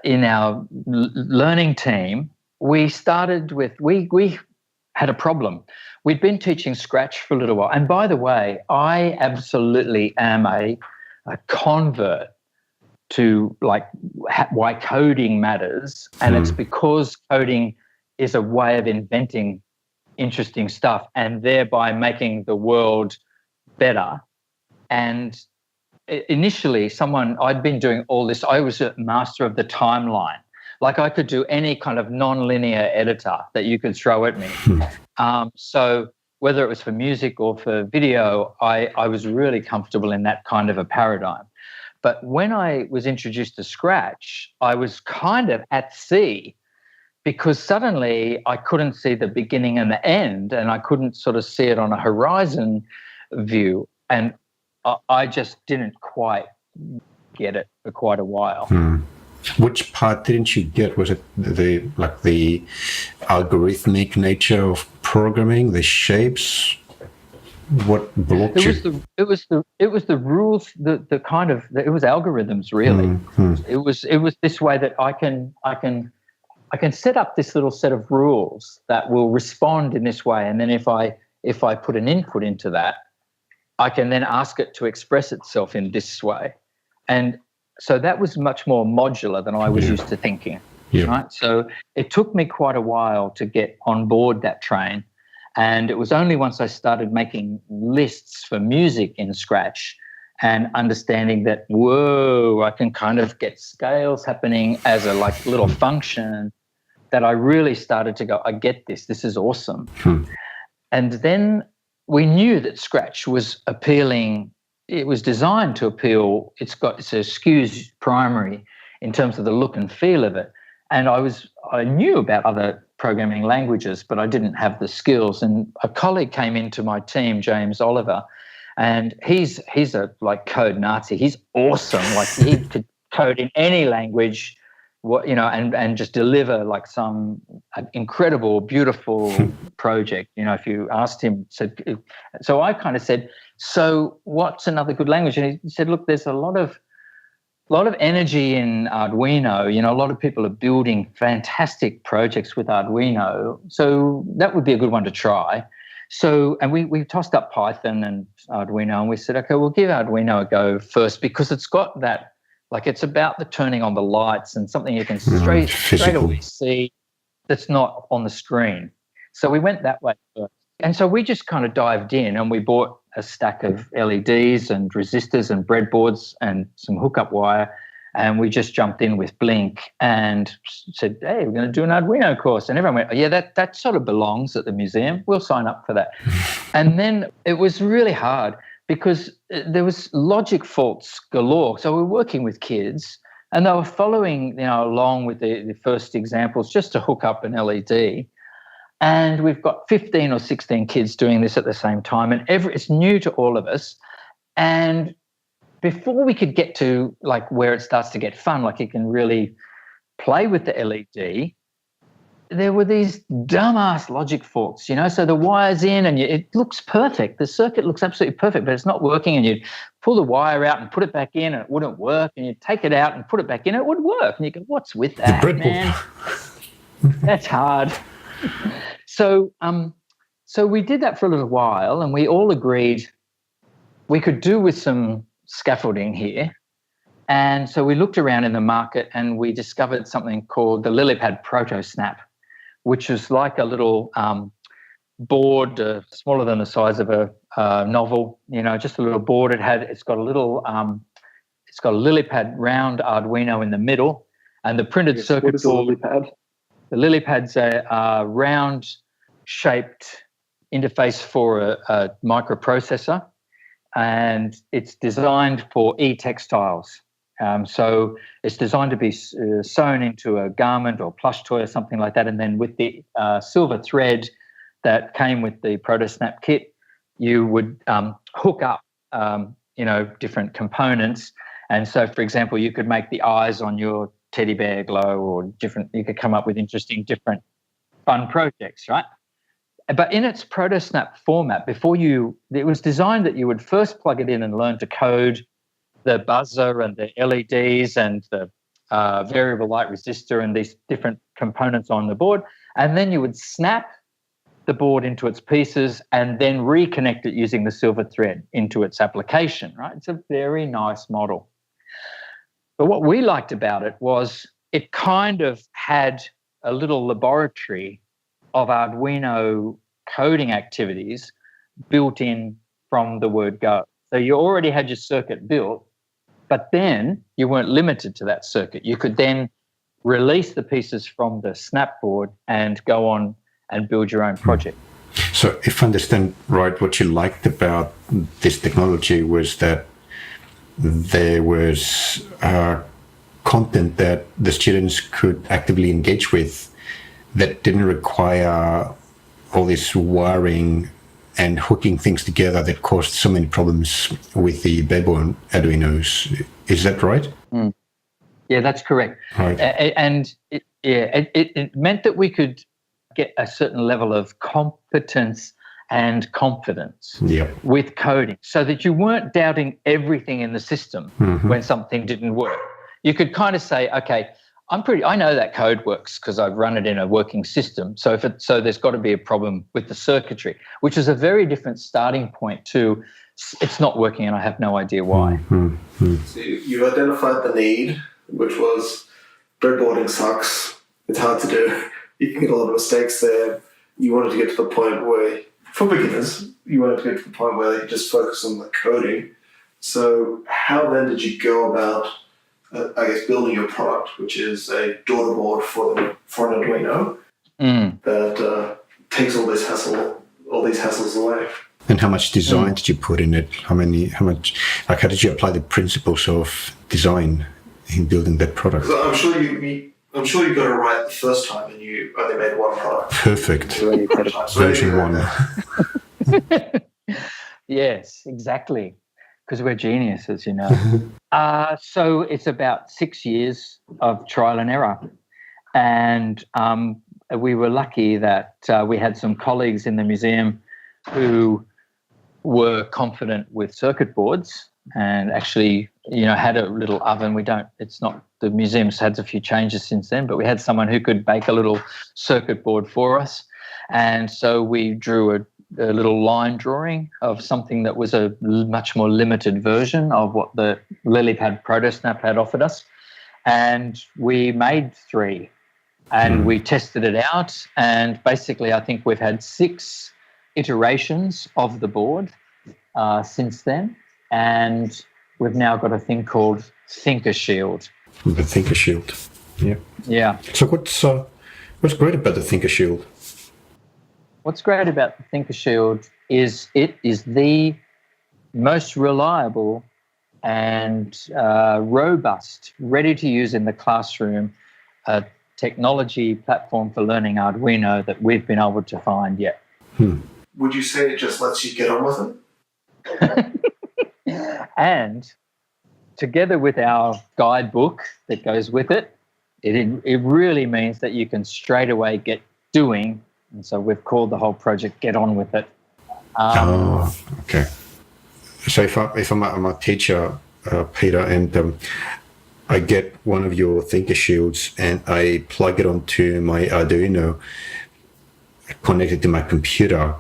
in our learning team, we started with, we had a problem. We'd been teaching Scratch for a little while. And by the way, I absolutely am a convert to like why coding matters, and it's because coding is a way of inventing interesting stuff and thereby making the world better. And initially I'd been doing all this, I was a master of the timeline. Like I could do any kind of non-linear editor that you could throw at me. So whether it was for music or for video, I was really comfortable in that kind of a paradigm. But when I was introduced to Scratch, I was kind of at sea, because suddenly I couldn't see the beginning and the end, and I couldn't sort of see it on a horizon view. And I just didn't quite get it for quite a while. Which part didn't you get? Was it the algorithmic nature of programming, the shapes? What blocked you? It was the rules, the kind of, it was algorithms really. It was this way that I can set up this little set of rules that will respond in this way, and then if I put an input into that, I can then ask it to express itself in this way. And so that was much more modular than I was used to thinking. Right? So it took me quite a while to get on board that train. And it was only once I started making lists for music in Scratch and understanding that, whoa, I can kind of get scales happening as a like little function, that I really started to go, I get this. This is awesome. And then we knew that Scratch was appealing. It was designed to appeal. It's a skews primary in terms of the look and feel of it. And I knew about other programming languages, but I didn't have the skills. And a colleague came into my team, James Oliver, and he's a like code Nazi. He's awesome. Like he could code in any language, and just deliver like some incredible, beautiful project. If you asked him, so I kind of said, so what's another good language? And he said, look, there's a lot of energy in Arduino. A lot of people are building fantastic projects with Arduino. So that would be a good one to try. So, and we tossed up Python and Arduino, and we said, okay, we'll give Arduino a go first, because it's got that, like, it's about the turning on the lights and something you can straight away see that's not on the screen. So we went that way first. And so we just kind of dived in, and we bought a stack of LEDs and resistors and breadboards and some hookup wire, and we just jumped in with Blink and said, hey, we're going to do an Arduino course. And everyone went, oh, yeah, that sort of belongs at the museum. We'll sign up for that. And then it was really hard because there was logic faults galore. So we were working with kids, and they were following along with the first examples just to hook up an LED. And we've got 15 or 16 kids doing this at the same time, and it's new to all of us. And before we could get to like where it starts to get fun, like you can really play with the LED, there were these dumbass logic faults, so the wire's in and it looks perfect. The circuit looks absolutely perfect, but it's not working, and you'd pull the wire out and put it back in and it wouldn't work, and you'd take it out and put it back in and it would work. And you go, what's with that, man? That's hard. So we did that for a little while, and we all agreed we could do with some scaffolding here. And so we looked around in the market, and we discovered something called the Lilypad Proto Snap, which was like a little board, smaller than the size of a novel. Just a little board. It's got a little Lilypad round Arduino in the middle, and the printed circuit board. The Lilypad's a round-shaped interface for a microprocessor, and it's designed for e-textiles. So it's designed to be sewn into a garment or plush toy or something like that, and then with the silver thread that came with the ProtoSnap kit, you would hook up, different components. And so, for example, you could make the eyes on your teddy bear glow, or you could come up with interesting, different fun projects, right? But in its ProtoSnap format, it was designed that you would first plug it in and learn to code the buzzer and the LEDs and the variable light resistor and these different components on the board. And then you would snap the board into its pieces and then reconnect it using the silver thread into its application, right? It's a very nice model. But what we liked about it was it kind of had a little laboratory of Arduino coding activities built in from the word go. So you already had your circuit built, but then you weren't limited to that circuit. You could then release the pieces from the snap board and go on and build your own project. So if I understand right, what you liked about this technology was that there was content that the students could actively engage with that didn't require all this wiring and hooking things together that caused so many problems with the barebone Arduinos. Is that right? Mm. Yeah, that's correct. Right. And it meant that we could get a certain level of competence and confidence with coding, so that you weren't doubting everything in the system when something didn't work. You could kind of say, okay, I know that code works because I've run it in a working system. So there's got to be a problem with the circuitry, which is a very different starting point to it's not working and I have no idea why. So you identified the need, which was breadboarding sucks. It's hard to do. You can get a lot of mistakes there. You wanted to get to the point where, for beginners, you just focus on the coding. So how then did you go about, building your product, which is a daughter board for an Arduino that takes all these hassles away? And how much design did you put in it? How did you apply the principles of design in building that product? So I'm sure you I'm sure you got it right the first time and you only made one product. Perfect. Version 1. Yes, exactly. Because we're geniuses, So it's about 6 years of trial and error. And we were lucky that we had some colleagues in the museum who were confident with circuit boards and actually, had a little oven. The museum's had a few changes since then, but we had someone who could bake a little circuit board for us. And so we drew a little line drawing of something that was a much more limited version of what the LilyPad ProtoSnap had offered us. And we made 3 and we tested it out. And basically, I think we've had 6 iterations of the board since then. And we've now got a thing called ThinkerShield. The ThinkerShield. Yeah. Yeah. So what's great about the ThinkerShield? What's great about the ThinkerShield is it is the most reliable and robust, ready to use in the classroom technology platform for learning Arduino that we've been able to find yet. Would you say it just lets you get on with it? And together with our guidebook that goes with it, it really means that you can straight away get doing. And so we've called the whole project Get On With It. Okay. So if I'm a teacher, Peter, and I get one of your ThinkerShields and I plug it onto my Arduino, connect it to my computer,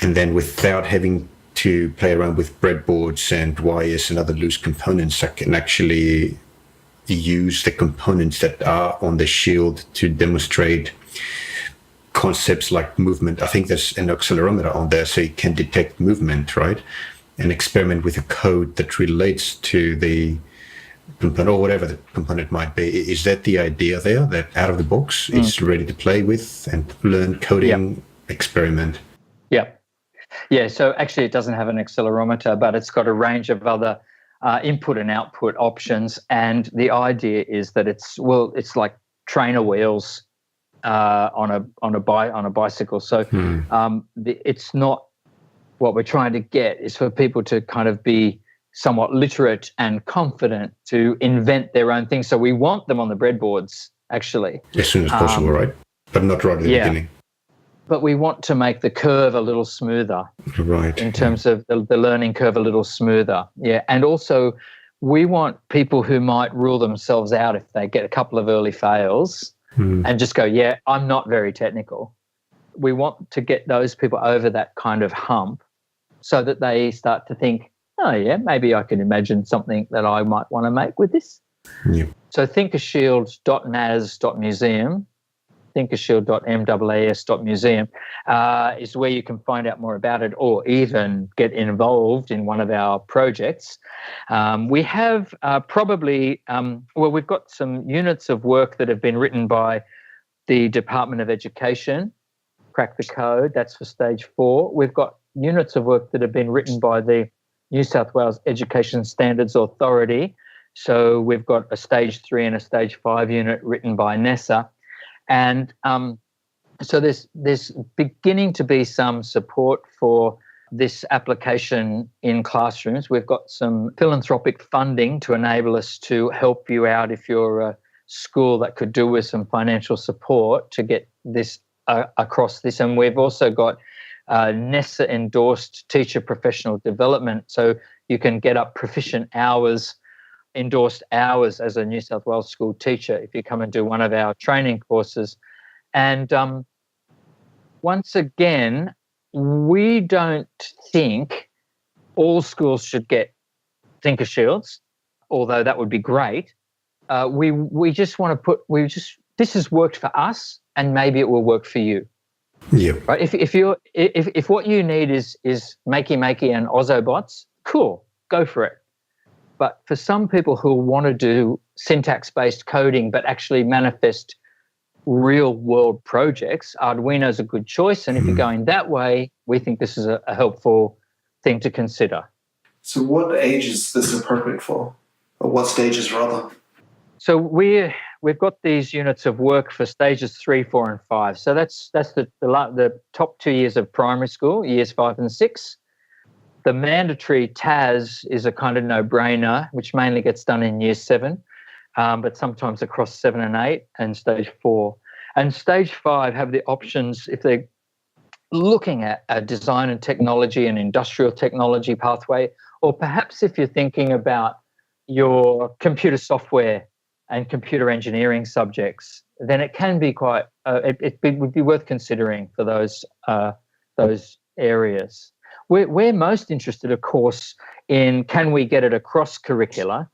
and then without having to play around with breadboards and wires and other loose components, I can actually use the components that are on the shield to demonstrate concepts like movement. I think there's an accelerometer on there so you can detect movement, right? And experiment with a code that relates to the component or whatever the component might be. Is that the idea there, that out of the box it's ready to play with and learn coding, experiment? Yeah, so actually it doesn't have an accelerometer, but it's got a range of other input and output options. And the idea is that it's like trainer wheels on a bicycle. So it's not, what we're trying to get is for people to kind of be somewhat literate and confident to invent their own things. So we want them on the breadboards, actually. As soon as possible, right? But not right at the beginning. But we want to make the curve a little smoother. Right. In terms of the learning curve a little smoother. Yeah. And also we want people who might rule themselves out if they get a couple of early fails and just go, I'm not very technical. We want to get those people over that kind of hump so that they start to think, maybe I can imagine something that I might want to make with this. Yeah. So thinkershield.maas.museum, thinkershield.maas.museum is where you can find out more about it or even get involved in one of our projects. We have we've got some units of work that have been written by the Department of Education, Crack the Code, that's for stage 4. We've got units of work that have been written by the New South Wales Education Standards Authority. So we've got a stage 3 and a stage 5 unit written by NESA. And so there's beginning to be some support for this application in classrooms. We've got some philanthropic funding to enable us to help you out if you're a school that could do with some financial support to get this across this. And we've also got NESA-endorsed teacher professional development, so you can get up proficient hours, endorsed hours as a New South Wales school teacher if you come and do one of our training courses. And once again, we don't think all schools should get ThinkerShields, although that would be great. We just want to this has worked for us and maybe it will work for you. Yeah. Right. If what you need is Makey and Ozobots, cool, go for it. But for some people who want to do syntax-based coding but actually manifest real-world projects, Arduino is a good choice. And if you're going that way, we think this is a helpful thing to consider. So what age is this appropriate for? Or what stages, rather? So we're we've got these units of work for stages 3, 4, and 5. So that's the top 2 years of primary school, years 5 and 6. The mandatory TAS is a kind of no-brainer, which mainly gets done in year 7, but sometimes across 7 and 8 and stage 4. And stage 5 have the options if they're looking at a design and technology and industrial technology pathway, or perhaps if you're thinking about your computer software and computer engineering subjects, then it can be quite, it would be worth considering for those areas. We're most interested, of course, in can we get it across curricula.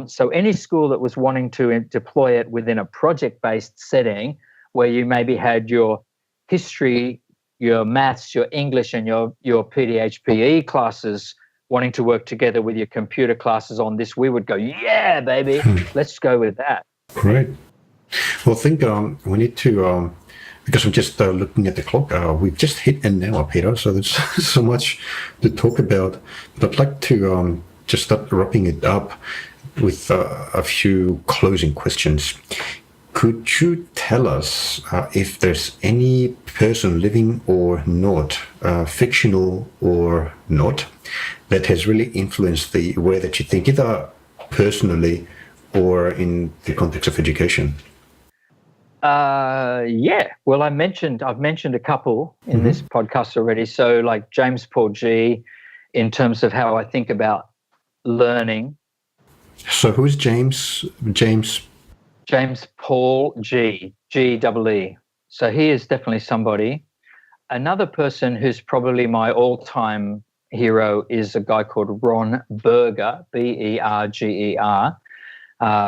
So any school that was wanting to deploy it within a project-based setting where you maybe had your history, your maths, your English, and your PDHPE classes wanting to work together with your computer classes on this, we would go, yeah, baby, let's go with that. Great. Well, I think we need to, because I'm just looking at the clock, we've just hit an hour, Peter, so there's so much to talk about. But I'd like to just start wrapping it up with a few closing questions. Could you tell us if there's any person living or not, fictional or not, that has really influenced the way that you think, either personally or in the context of education? Yeah. Well, I've mentioned a couple in this podcast already. So like James Paul G, in terms of how I think about learning. So who is James Paul G, G-E-E. So he is definitely somebody. Another person who's probably my all-time hero is a guy called Ron Berger, B-E-R-G-E-R,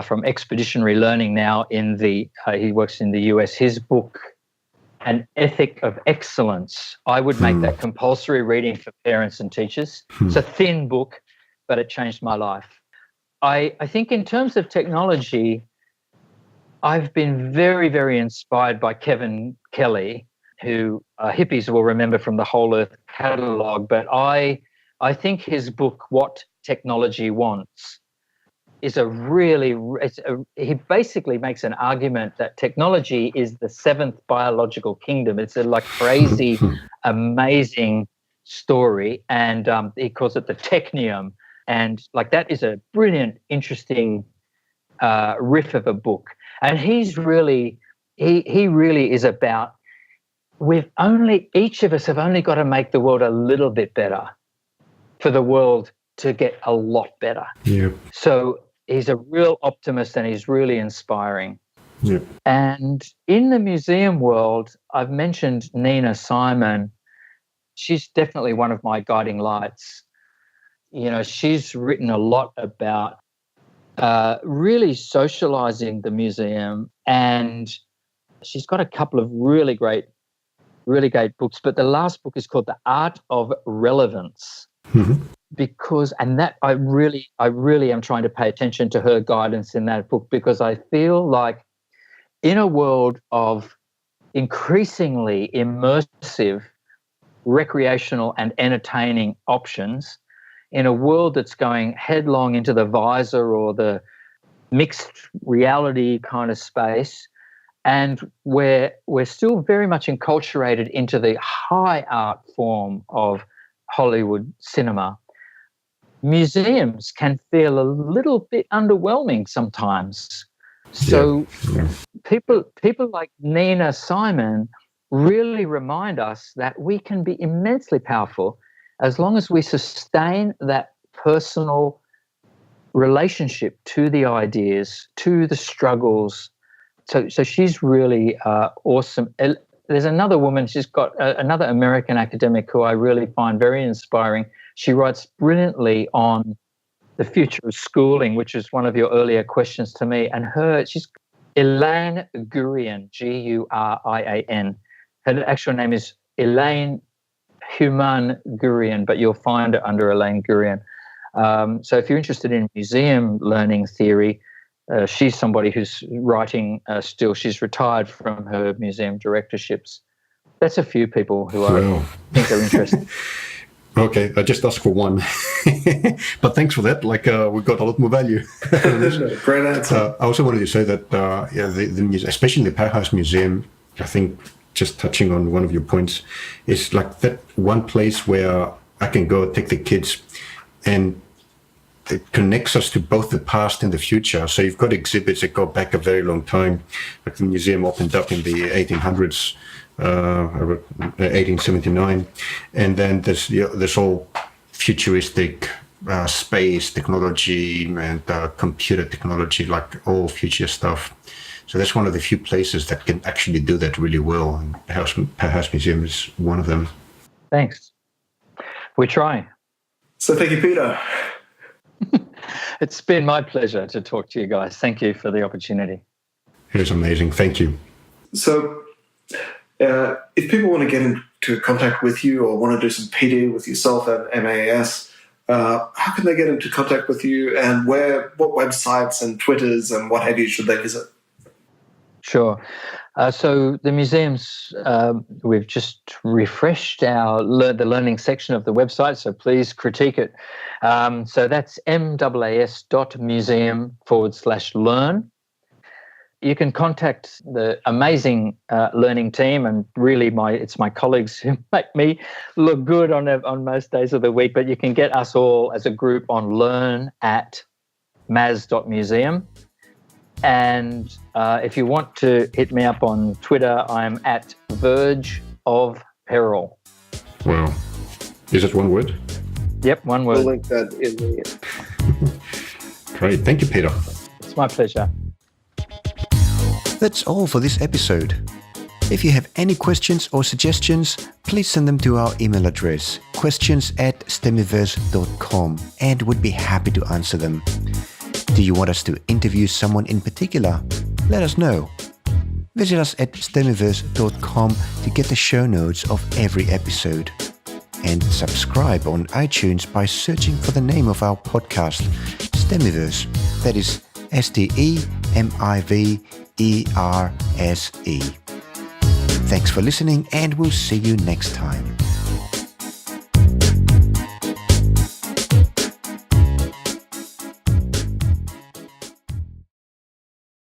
from Expeditionary Learning now he works in the US. His book, An Ethic of Excellence, I would make that compulsory reading for parents and teachers. It's a thin book, but it changed my life. I think in terms of technology, I've been very, very inspired by Kevin Kelly, who hippies will remember from the Whole Earth catalogue. But I think his book, What Technology Wants, is he basically makes an argument that technology is the 7th biological kingdom. It's a like crazy, amazing story. And he calls it the technium. And like that is a brilliant, interesting riff of a book. And he really is about, each of us have only got to make the world a little bit better for the world to get a lot better. Yeah. So he's a real optimist and he's really inspiring. Yeah. And in the museum world, I've mentioned Nina Simon. She's definitely one of my guiding lights. You know, she's written a lot about really socializing the museum, and she's got a couple of really great books. But the last book is called The Art of Relevance, and that I really am trying to pay attention to her guidance in that book, because I feel like in a world of increasingly immersive, recreational and entertaining options, in a world that's going headlong into the visor or the mixed reality kind of space, and we're still very much enculturated into the high art form of Hollywood cinema, museums can feel a little bit underwhelming sometimes. So people like Nina Simon really remind us that we can be immensely powerful as long as we sustain that personal relationship to the ideas, to the struggles. So she's really awesome. There's another woman, she's got another American academic who I really find very inspiring. She writes brilliantly on the future of schooling, which is one of your earlier questions to me. And she's Elaine Gurian, G-U-R-I-A-N. Her actual name is Elaine Human Gurian, but you'll find it under Elaine Gurian. So if you're interested in museum learning theory, she's somebody who's writing still. She's retired from her museum directorships. That's a few people who I think are interesting. Okay, I just asked for one, but thanks for that. Like we got a lot more value. Great answer. I also wanted to say that the especially the Powerhouse Museum, I think, just touching on one of your points, is like that one place where I can go take the kids, and it connects us to both the past and the future. So you've got exhibits that go back a very long time. Like the museum opened up in the 1800s. 1879, and then there's all futuristic space technology and computer technology, like all future stuff. So that's one of the few places that can actually do that really well, and Powerhouse Museum is one of them. Thanks. We're trying. So thank you, Peter. It's been my pleasure to talk to you guys. Thank you for the opportunity. It was amazing. Thank you. So if people want to get into contact with you or want to do some PD with yourself at MAAS, how can they get into contact with you, and what websites and Twitters and what have you should they visit? Sure. So the museums, we've just refreshed the learning section of the website, so please critique it. So that's maas.museum/learn. You can contact the amazing learning team, and really it's my colleagues who make me look good on most days of the week, but you can get us all as a group on learn@maas.museum. And if you want to hit me up on Twitter, I'm at Verge of Peril. Wow. Is it one word? Yep, one word. We'll link that in the... Great. Thank you, Peter. It's my pleasure. That's all for this episode. If you have any questions or suggestions, please send them to our email address, questions@stemiverse.com, and we'd be happy to answer them. Do you want us to interview someone in particular? Let us know. Visit us at stemiverse.com to get the show notes of every episode. And subscribe on iTunes by searching for the name of our podcast, Stemiverse. That is STEMIVERSE. Thanks for listening, and we'll see you next time.